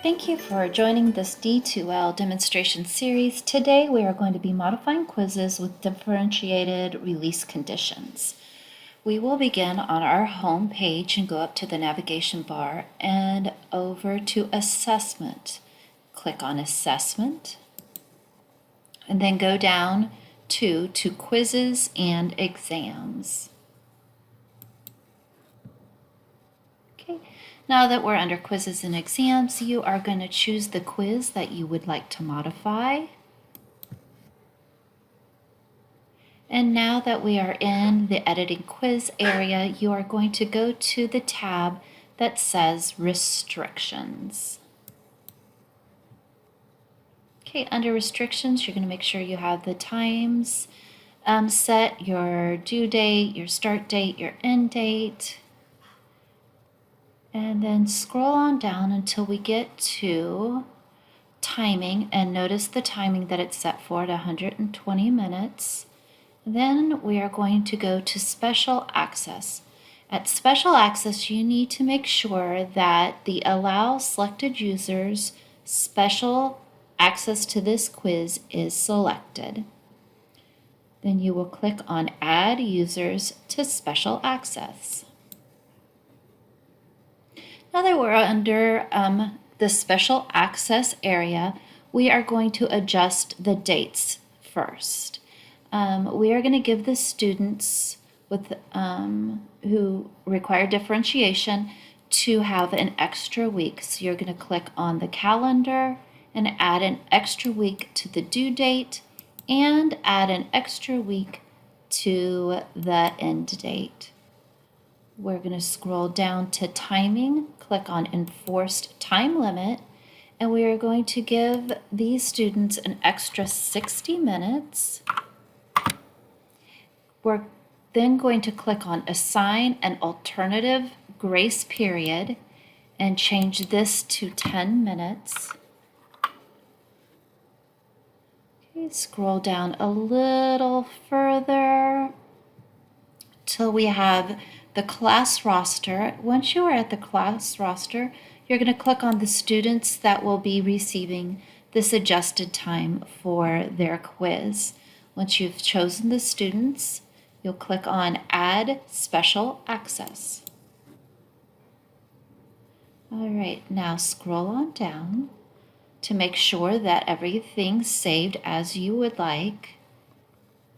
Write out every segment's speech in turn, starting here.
Thank you for joining this D2L demonstration series. Today we are going to be modifying quizzes with differentiated release conditions. We will begin on our home page and go up to the navigation bar and over to Assessment. Click on Assessment and then go down to Quizzes and Exams. Okay. Now that we're under quizzes and exams, you are going to choose the quiz that you would like to modify. And now that we are in the editing quiz area, you are going to go to the tab that says Restrictions. Okay, under Restrictions, you're going to make sure you have the times set, your due date, your start date, your end date. And then scroll on down until we get to timing, and notice the timing that it's set for at 120 minutes. Then we are going to go to Special Access. At Special Access, you need to make sure that the Allow Selected Users Special Access to this quiz is selected. Then you will click on Add Users to Special Access. Now that we're under the special access area, we are going to adjust the dates first. We are going to give the students with who require differentiation to have an extra week. So you're going to click on the calendar and add an extra week to the due date and add an extra week to the end date. We're going to scroll down to timing, click on enforced time limit, and we are going to give these students an extra 60 minutes. We're then going to click on assign an alternative grace period and change this to 10 minutes. Okay, scroll down a little further till we have the class roster. Once you are at the class roster, you're going to click on the students that will be receiving this adjusted time for their quiz. Once you've chosen the students, you'll click on Add Special Access. All right, now scroll on down to make sure that everything's saved as you would like.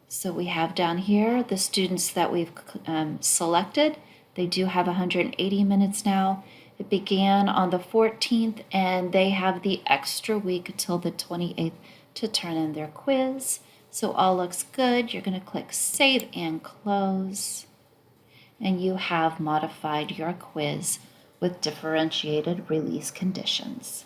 So we have down here the students that we've selected. They do have 180 minutes now. It began on the 14th, and they have the extra week until the 28th to turn in their quiz. So all looks good. You're going to click Save and Close, and you have modified your quiz with differentiated release conditions.